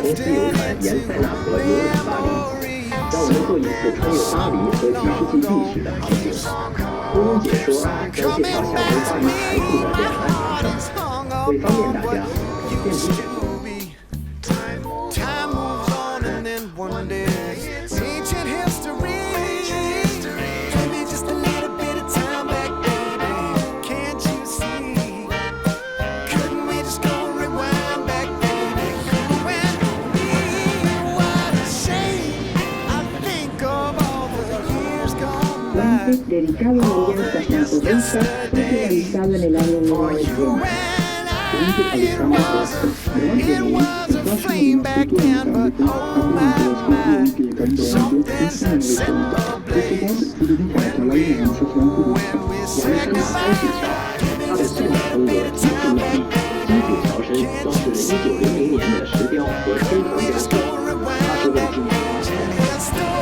公司游船沿塞纳河游览巴黎，让我们做一次穿越巴黎和几世纪历史的航行。乌龙解说将介绍夏威巴黎财富的两岸名胜。为方便大家，电子选读。Dedicado a la alianza japonesa, fue finalizado en el año 1900. It was a flame back then, but oh my, something sensible blaze. When we said goodbye, give me just a little bit of time back, baby. Can't you see? Could we just go rewind back and tell your story?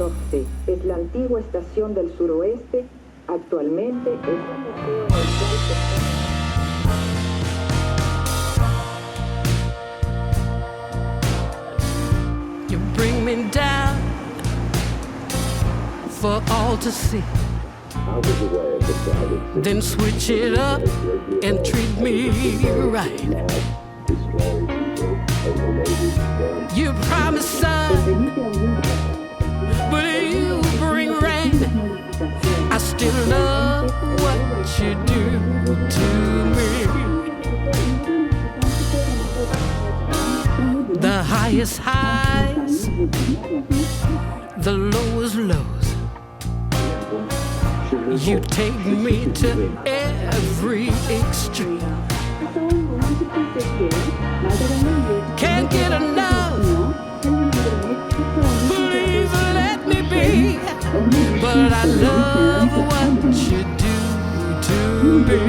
Norte es la antigua estación del suroeste, actualmente es un museo en el cual se You bring me down for all to see. Then switch it up and treat me right. You promise sun, but you bring rain. I still love what you do to me. The highest highs, the lowest lows. You take me to every extreme. Can't get enough. Please let me be. But I love what you do to me.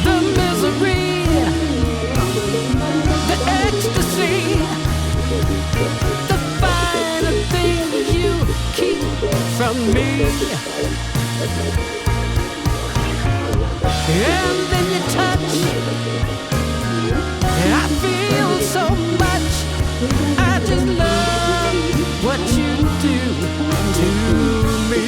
The misery, the ecstasy, the finer things you keep from me. And then you touch, I feel so much. I just love what you do to me.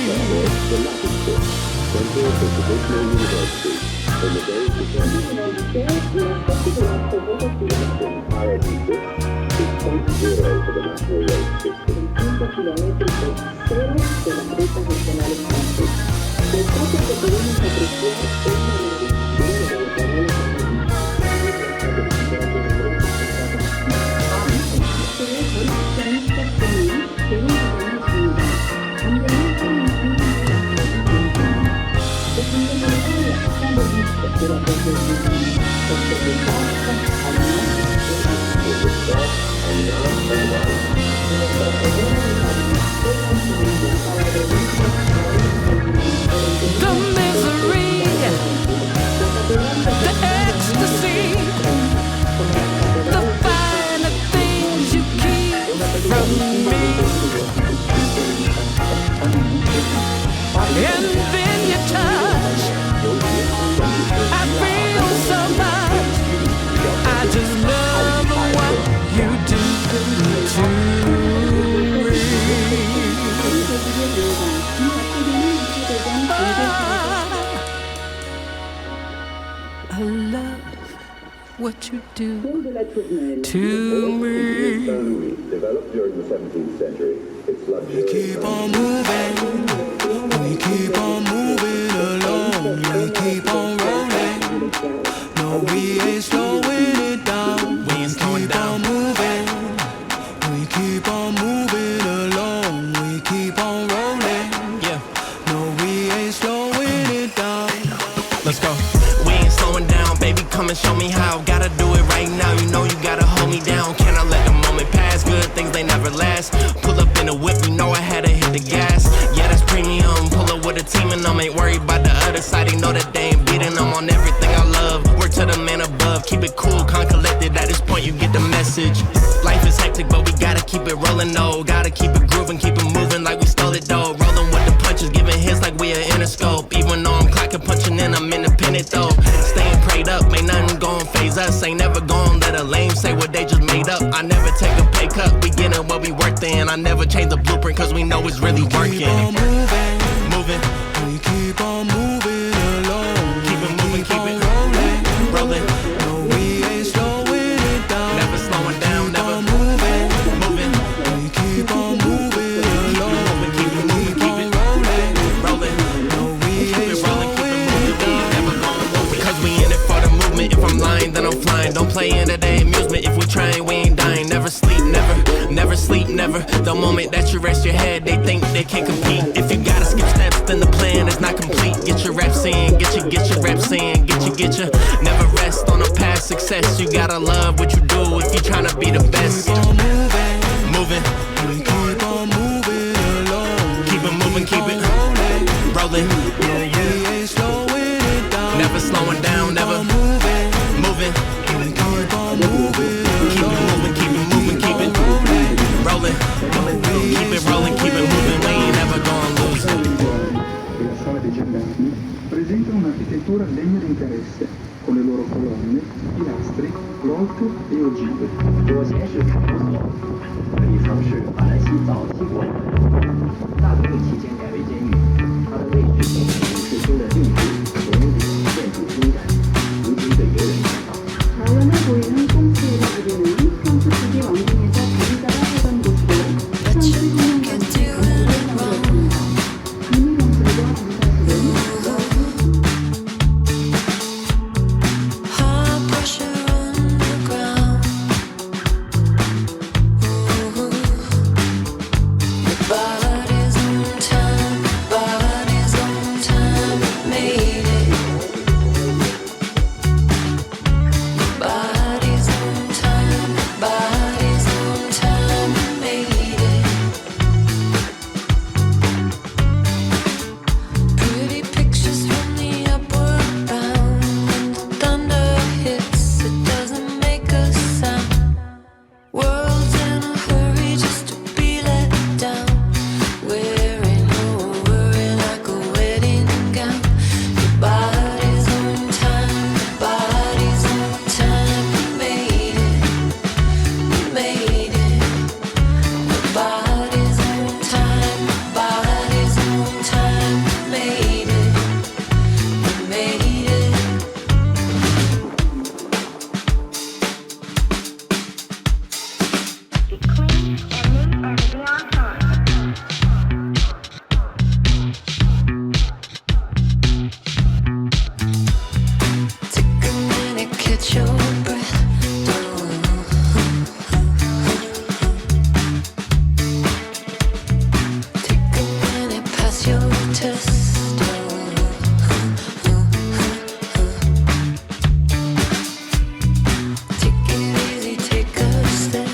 The misery, the ecstasy, the finer things you keep from me. And then you touch, I feel so much. I just love what you do to me. I love what you do to me. Developed during the 17th century, it's luxury. We keep on moving, we keep on moving along, we keep on rolling. No, we ain't slowing it down. We ain't slowing down. Moving, we keep on moving along, we keep on rolling. Yeah, no, we ain't slowing it down. Let's go. We ain't slowing down, baby. Come and show me how. Gotta do it right now. You know you gotta hold me down. Can I let the moment pass? Good things they never last. Pull up in a whip, you know I had to hit the gas. Yeah, that's premium. Pull up with a team and I'm ain't worried about the other side. They know that they ain't beating. I'm on everything I love. Work to the man above. Keep it cool, calm, collected. At this point, you get the message. Life is hectic, but we gotta keep it rolling, though. Gotta keep it grooving, keep it moving like we stole it, though. Rolling with the punches, giving hits like we an Interscope. Even though I'm clocking, punching in, I'm independent, though. Staying prayed up, ain't nothing gon' phase us. Ain't never gon' let a lame say what they just made up. I never take a pay cut, we getting what we worth in. I never change the blueprint, cause we know it's really working. Keep on moving, moving. We keep on moving along. Keep it moving, keep it rolling, rolling. No, we ain't slowing it down. Never slowing down, never moving, moving. We keep on moving along. Keep it moving, keep it rolling, rolling. No, we ain't slowing it down. Never going moving, cause we in it for the movement. If I'm lying, then I'm flying. Don't play into the amusement. If we train, we ain't dying. Never sleep, never sleep, never whatever. The moment that you rest your head, they think they can compete. If you gotta skip steps, then the plan is not complete. Get your reps in, get your reps in, get your. Never rest on a past success. You gotta love what you do if you tryna be the best. Keep on moving, Moving, we keep on moving along. keep it moving, keep it rolling. No, we ain't slowing it down. Never slowing down, never Moving, moving. we keep on moving Keep it moving, keep it moving, keep it rolling. Keep it rolling, keep it moving. We ain't never gonna lose it. E la sala dei giardini presentano un'architettura degna di interesse, con le loro colonne, pilastri, grotte e ogive. 左前是卡布所，可以说是马来西早期国馆。大革命期间改为监狱，它的位置与市区的历史、文明、建筑精湛，如今被游人看到。 자연에 보이는 꽁트의 부분은 프랑스 국의 왕궁에서 바리가가 하던 곳으로 1900년까지 건물을 만들었습니다. 비밀건설과 공사실은 High pressure underground. Bodies on time, bodies on time, made it. Bodies on time, made it. Pretty pictures from the upward bound. When the thunder hits, it doesn't make a sound. World's in a hurry just to be let down. Wearing no worry like a wedding gown. Your body's on time, you made it, you made it. Your body's on time, you made it, you made it. Take a minute, catch your breath. Take a minute, pass your test. Take it easy, take a step.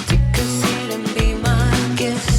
Take a seat and be my guest.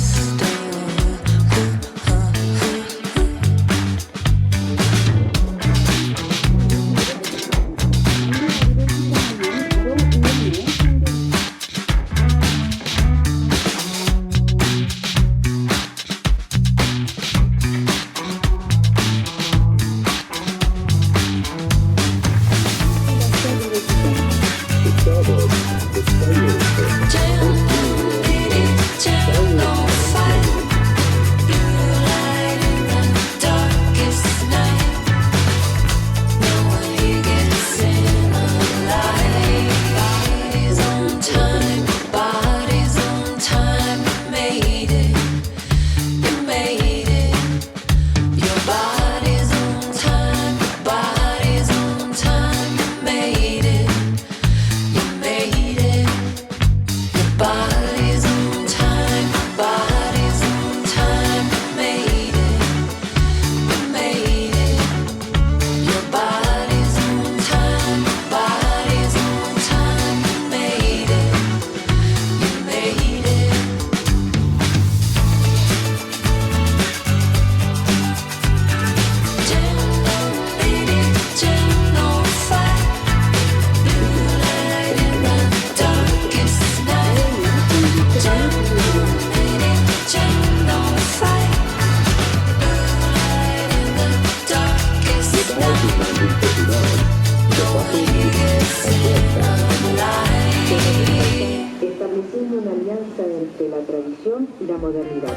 estableciendo una alianza entre la tradición y la modernidad.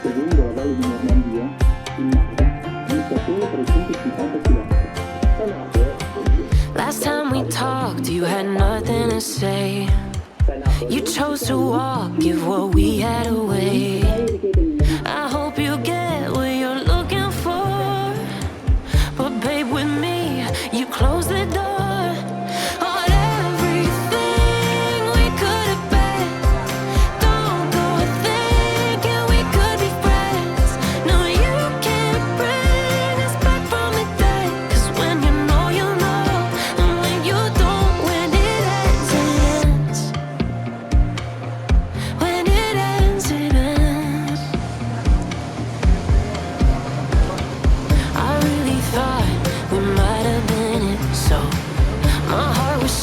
Seguendo la valle di Normandia, il mare dista solo 350 km. Last time we talked, you had nothing to say. You chose to walk, give what we had away. I hope you get what you're looking for. But babe, with me, you close the door.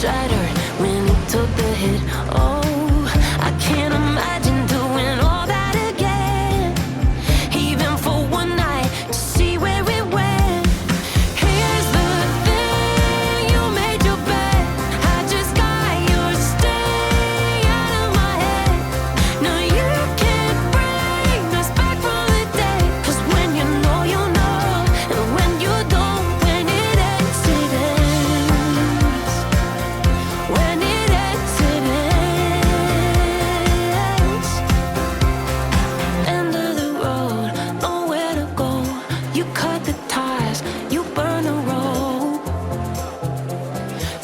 shattered when he took the hit. Oh, I can't imagine doing all that again, even for one night to see where it went. Here's the thing, you made your bed, I just got your stay out of my head. No, you can't bring us back from the day, 'cause when you know, and when you don't, when it ends, it ends. When it ends, it ends. End of the road, nowhere to go. You cut the ties, you burn the road.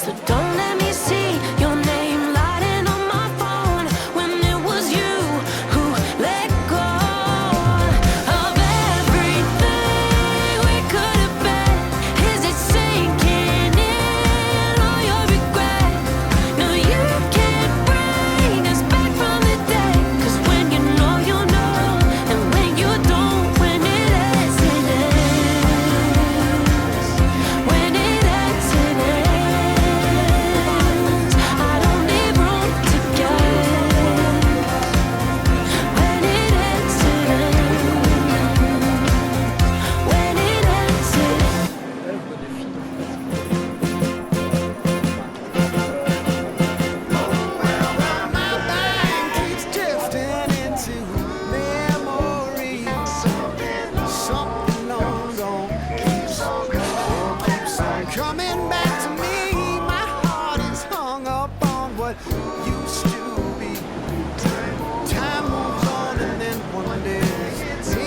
So don't let me see your name lighting on my phone when it was you who let go of everything we could have been. Is it sinking in all your regret? No, you can't bring us back from the day, 'cause when you know, and when you don't, when it ends, it ends. When it ends, it ends. I don't need room to guess. When it ends, it ends. When it ends, it ends. My mind keeps drifting into memories. Something long gone keeps on coming back to me. My heart is hung up on what used to be. Time moves on and then one day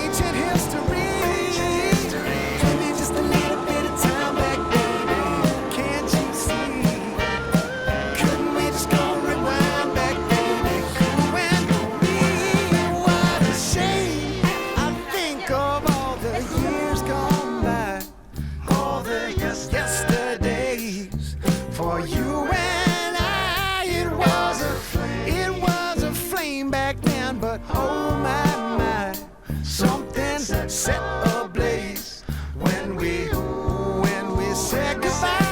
ancient history. Give me just a little bit of time back, baby. Can't you see? Couldn't we just go rewind back, baby? You and me, what a shame. I think of all the years gone by, all the yesterdays. For you and I, it was a flame back then. But oh my, something set ablaze when we said goodbye.